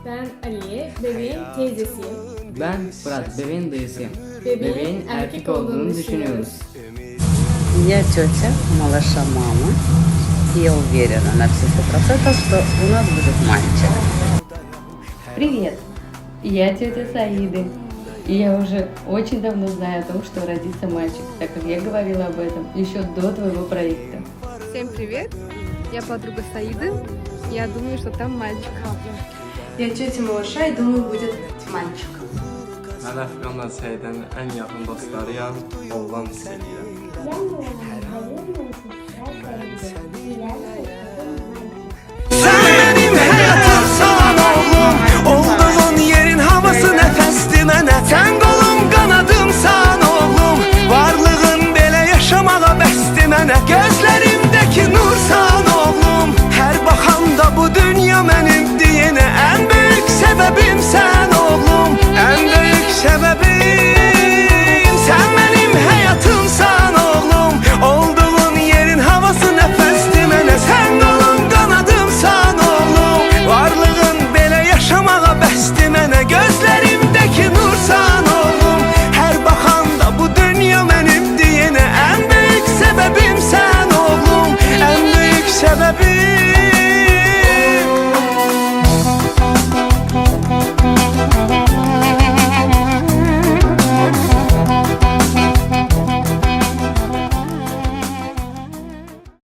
Ben Aliye, bebeğin teyzesiyim. Ben Fırat, bebeğin dayısıyım. Bebeğin erkek olduğunu düşünüyoruz. Я тетя малыша мамы. И я уверена на все 100%, что у нас будет мальчик. Привет! Я тетя Саиды. И я уже очень давно знаю о том, что родится мальчик, так как я говорила об этом еще до твоего проекта. Всем привет! Я подруга Саиды. Я думаю, что там мальчик. Я тетя малыша и думаю, будет мальчик. Mən Əfqanla Səidənin ən yaxın dostlarıyam, oğlan istəyirəm.